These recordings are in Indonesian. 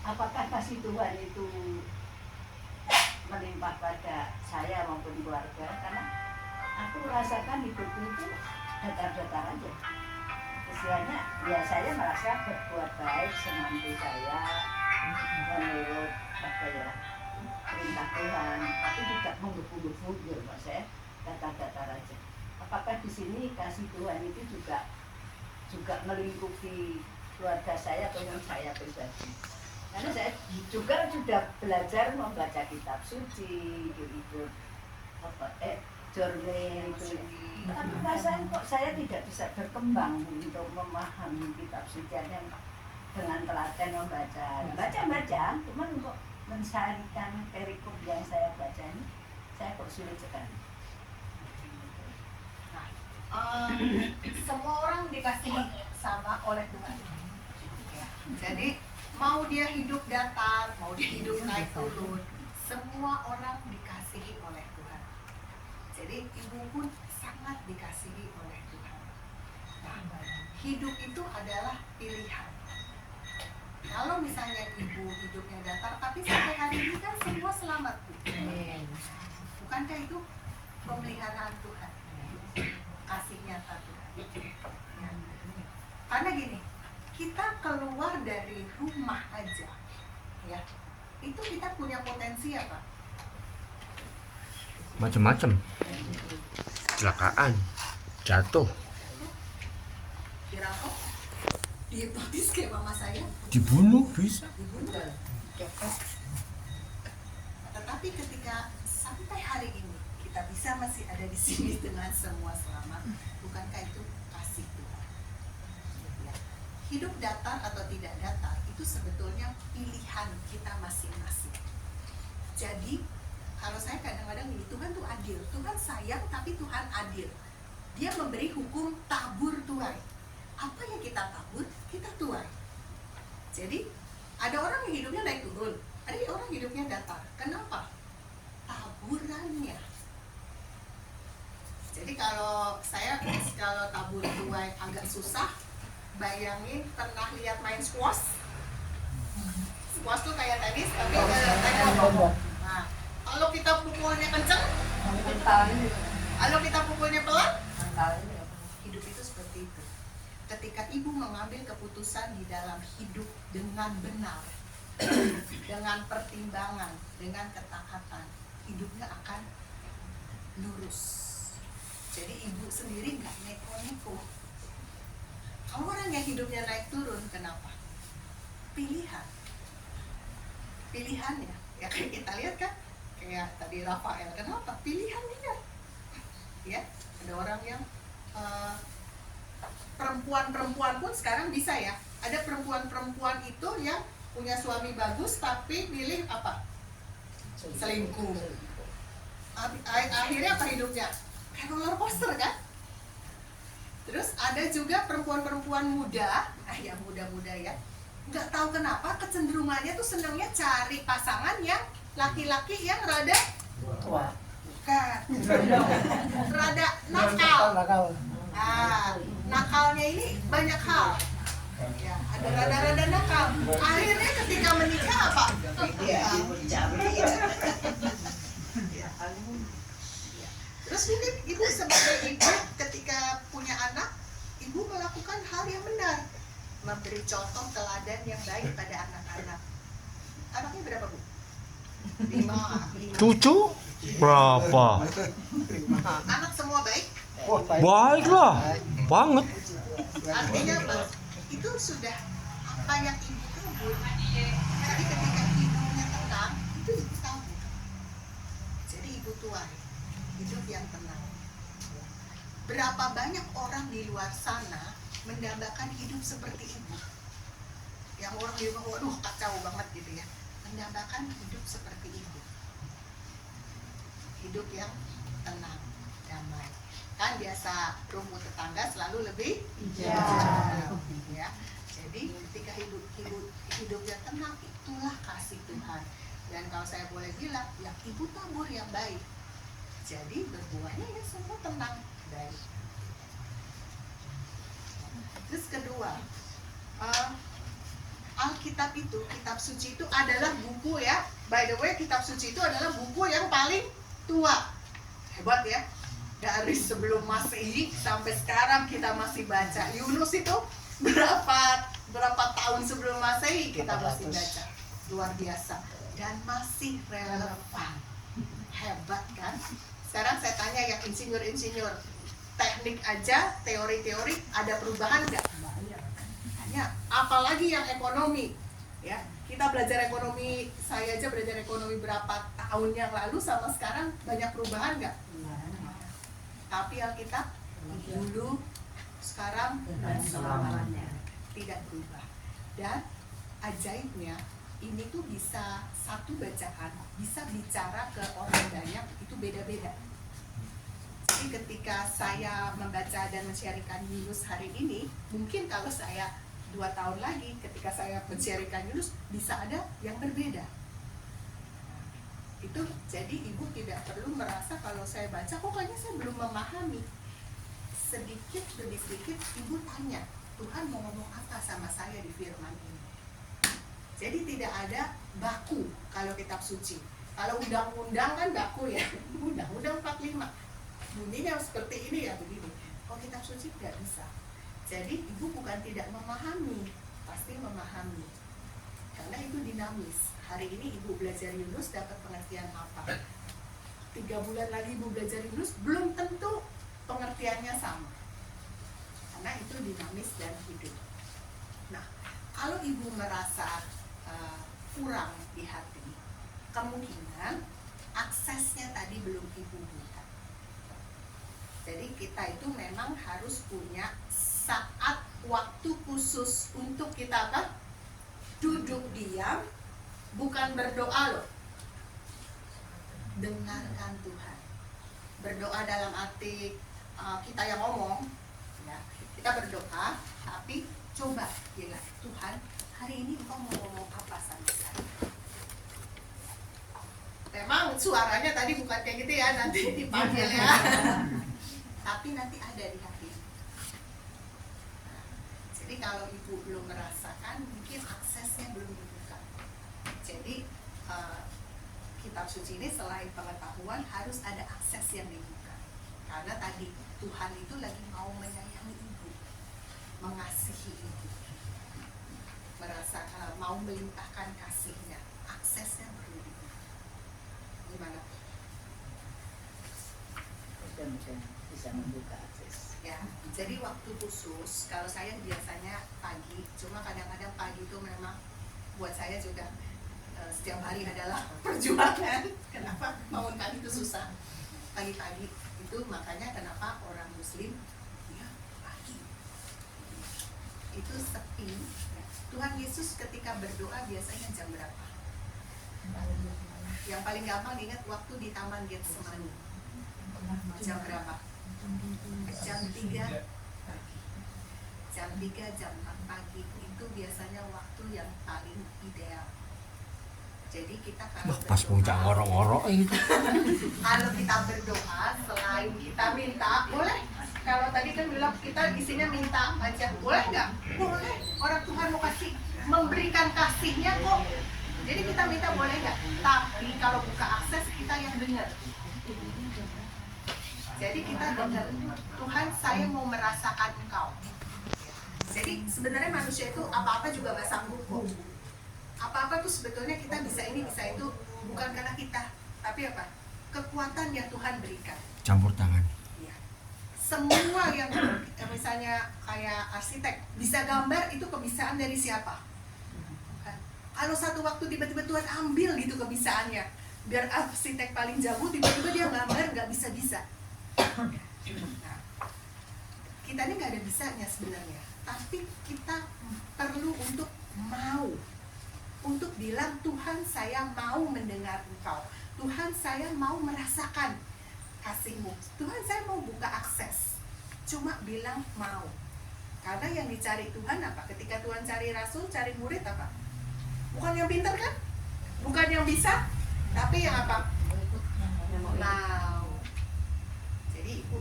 apakah kasih Tuhan itu melimpah pada saya maupun keluarga? Karena aku merasakan hidupku itu datar-datar aja. Istilahnya ya saya merasa berbuat baik semampu saya menurut apa ya perintah Tuhan, tapi tidak menggebu-gebu gitu Mas, saya datar-datar aja. Apakah di sini kasih Tuhan itu juga melingkupi keluarga saya atau yang saya pribadi? Karena saya juga sudah belajar membaca kitab suci gitu journey itu, tapi perasaan kok saya tidak bisa berkembang untuk memahami kitab suci yang dengan telaten baca, cuman untuk mensarikan perikop yang saya baca ini saya kok sulit sekali. Semua orang dikasih sama oleh Tuhan ya. Jadi mau dia hidup datar, mau dia hidup naik turun, semua orang dikasihi oleh Tuhan. Jadi ibu pun sangat dikasihi oleh Tuhan. Nah, hidup itu adalah pilihan. Kalau misalnya ibu hidupnya datar, tapi sampai hari ini kan semua selamat, bukankah itu pemeliharaan Tuhan, kasih nyata Tuhan? Ya. Karena gini, kita keluar dari rumah aja, ya, itu kita punya potensi apa? Macam-macam. Kecelakaan, jatuh, Dirampok, dihipnotis kayak mama saya, dibunuh bisa. dibunuh. Tetapi ketika sampai hari ini kita bisa masih ada di sini dengan semua selamat, bukankah itu kasih Tuhan? Ya. Hidup datar atau tidak datar itu sebetulnya pilihan kita masing-masing. Jadi kalau saya kadang-kadang ini, Tuhan tuh adil, Tuhan sayang tapi Tuhan adil. Dia memberi hukum tabur tuai. Apa yang kita tabur, kita tuai. Jadi ada orang yang hidupnya naik turun, ada orang hidupnya datar. Kenapa? Taburannya. Jadi kalau tabur tuai agak susah, bayangin pernah lihat main squash? Squash tuh kayak tenis tapi nah, kalau kita pukulnya kenceng, kalau kita pukulnya pelan, hidup itu seperti itu. Ketika ibu mengambil keputusan di dalam hidup dengan benar, dengan pertimbangan, dengan ketaatan, hidupnya akan lurus. Jadi ibu sendiri nggak neko-neko. Kalau orang yang hidupnya naik turun, kenapa? Pilihan. Pilihannya, ya kayak kita lihat kan, kayak tadi Rafael, kenapa? Pilihan dia. Ya, ada orang yang perempuan-perempuan pun sekarang bisa ya. Ada perempuan-perempuan itu yang punya suami bagus tapi milih apa? Selingkuh. Akhirnya apa hidupnya? Kayak roller coaster kan? Terus ada juga perempuan-perempuan muda, yang muda-muda ya, nggak tahu kenapa kecenderungannya tuh senangnya cari pasangan yang laki-laki yang rada tua, bukan, rada nakal. Nakalnya ini banyak hal. Ya, ada rada-rada nakal. Akhirnya ketika menikah apa? Terus mungkin ibu sebagai ibu ketika punya anak, ibu melakukan hal yang benar, memberi contoh teladan yang baik pada anak-anak. Anaknya berapa, Bu? 5. Cucu berapa? Anak semua baik? Baiklah, banget. Artinya apa? Itu sudah apa yang ibu tabur. Jadi ketika hidupnya tenang, itu ibu tabur. Jadi ibu tuai, hidup yang tenang. Berapa banyak orang di luar sana mendambakan hidup seperti ibu? Yang orang di rumah, waduh kacau banget gitu ya. Mendambakan hidup seperti ibu. Hidup yang tenang, damai. Kan biasa rumput tetangga selalu lebih hijau. Ya. Jadi ketika hidupnya tenang, itulah kasih Tuhan. Dan kalau saya boleh bilang, yang ibu tabur yang baik. Jadi berbuahnya ya semua tenang, baik. Terus kedua, Alkitab itu, kitab suci itu adalah buku ya. By the way, kitab suci itu adalah buku yang paling tua. Hebat ya. Dari sebelum Masehi sampai sekarang kita masih baca. Yunus itu berapa tahun sebelum Masehi kita masih baca. Luar biasa. Dan masih relevan. Hebat kan? Sekarang saya tanya yang insinyur-insinyur, teknik aja, teori-teori, ada perubahan nggak? Hanya, apalagi yang ekonomi, ya. Kita belajar ekonomi, saya aja belajar ekonomi berapa tahun yang lalu sama sekarang banyak perubahan nggak? Tapi Alkitab dulu, sekarang dan selamanya tidak berubah. Dan ajaibnya, ini tuh bisa satu bacaan bisa bicara ke orang banyak, itu beda-beda. Jadi ketika saya membaca dan men-sharingkan Yunus hari ini, mungkin kalau saya 2 tahun lagi ketika saya men-sharingkan Yunus bisa ada yang berbeda. Itu jadi ibu tidak perlu merasa kalau saya baca kok kayaknya saya belum memahami. Sedikit demi sedikit ibu tanya, Tuhan mau ngomong apa sama saya di firman ini. Jadi tidak ada baku kalau kitab suci. Kalau undang-undang kan baku ya, undang-undang 45. Bunyinya seperti ini ya begini. Kalau kitab suci tidak bisa. Jadi ibu bukan tidak memahami, pasti memahami. Karena itu dinamis. Hari ini ibu belajar Yunus dapat pengertian apa? 3 bulan lagi ibu belajar Yunus belum tentu pengertiannya sama. Karena itu dinamis dan hidup. Nah, kalau ibu merasa kurang di hati, kemungkinan aksesnya tadi belum ibu buka. Jadi kita itu memang harus punya saat waktu khusus untuk kita apa? Duduk diam, bukan berdoa loh. Dengarkan Tuhan. Berdoa dalam arti kita yang ngomong, ya. Kita berdoa, tapi coba ya Tuhan, hari ini Engkau mau ngomong apa sama saya? Memang suaranya tadi bukan kayak gitu ya, nanti dipanggil ya. Tapi nanti ada di hati. Nah, jadi kalau ibu belum merasakan, mungkin aksesnya belum dibuka. Jadi kitab suci ini selain pengetahuan harus ada akses yang dibuka. Karena tadi Tuhan itu lagi mau menyayangi ibu, mengasihi ibu, mau melimpahkan kasihnya. Aksesnya perlu dibuka. Gimana? Mudah-mudahan bisa membuka akses. Ya, jadi waktu khusus kalau saya biasanya pagi, cuma kadang-kadang pagi itu memang buat saya juga setiap hari adalah perjuangan. Kenapa bangun pagi itu susah? Pagi-pagi itu makanya kenapa orang Muslim ya pagi itu sepi. Tuhan Yesus ketika berdoa biasanya jam berapa? Yang paling gampang ingat waktu di Taman Getsemani. Jam berapa? Jam 3 pagi. Jam 3, jam 4 pagi itu biasanya waktu yang paling ideal. Jadi kita kalau pas puncak ngorok-ngorok itu. Kalau kita berdoa selain kita minta, boleh. Kalau tadi kan bilang kita isinya minta aja, boleh nggak? Boleh. Orang Tuhan mau kasih, memberikan kasihnya kok. Jadi kita minta boleh nggak? Tapi kalau buka akses kita yang dengar. Jadi kita dengar, Tuhan saya mau merasakan Engkau. Jadi sebenarnya manusia itu apa-apa juga nggak sanggup kok. Apa-apa tuh sebetulnya kita bisa ini bisa itu bukan karena kita, tapi apa? Kekuatan yang Tuhan berikan. Campur tangan. Ya. Semua yang misalnya kayak arsitek bisa gambar itu kebisaan dari siapa? Kan? Kalau satu waktu tiba-tiba Tuhan ambil gitu kebisaannya, biar arsitek paling jago tiba-tiba dia gambar nggak bisa-bisa. Nah, kita ini nggak ada bisanya sebenarnya, tapi kita perlu untuk mau. Untuk bilang, Tuhan saya mau mendengar Engkau. Tuhan saya mau merasakan kasih-Mu. Tuhan saya mau buka akses. Cuma bilang mau. Karena yang dicari Tuhan apa? Ketika Tuhan cari rasul, cari murid apa? Bukan yang pintar kan? Bukan yang bisa. Tapi yang apa? Mau. Jadi ibu,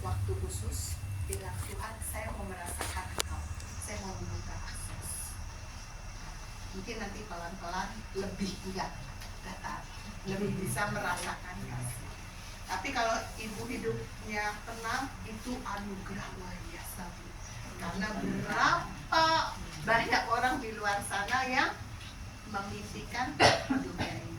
waktu khusus bilang, Tuhan saya mau merasakan Engkau. Saya mau membuka akses. mungkin nanti pelan-pelan lebih enggak datar, lebih bisa merasakan kasih. Tapi kalau ibu hidupnya tenang, itu anugerah luar biasa, Bu. Karena berapa banyak orang di luar sana yang memimpikan hidupnya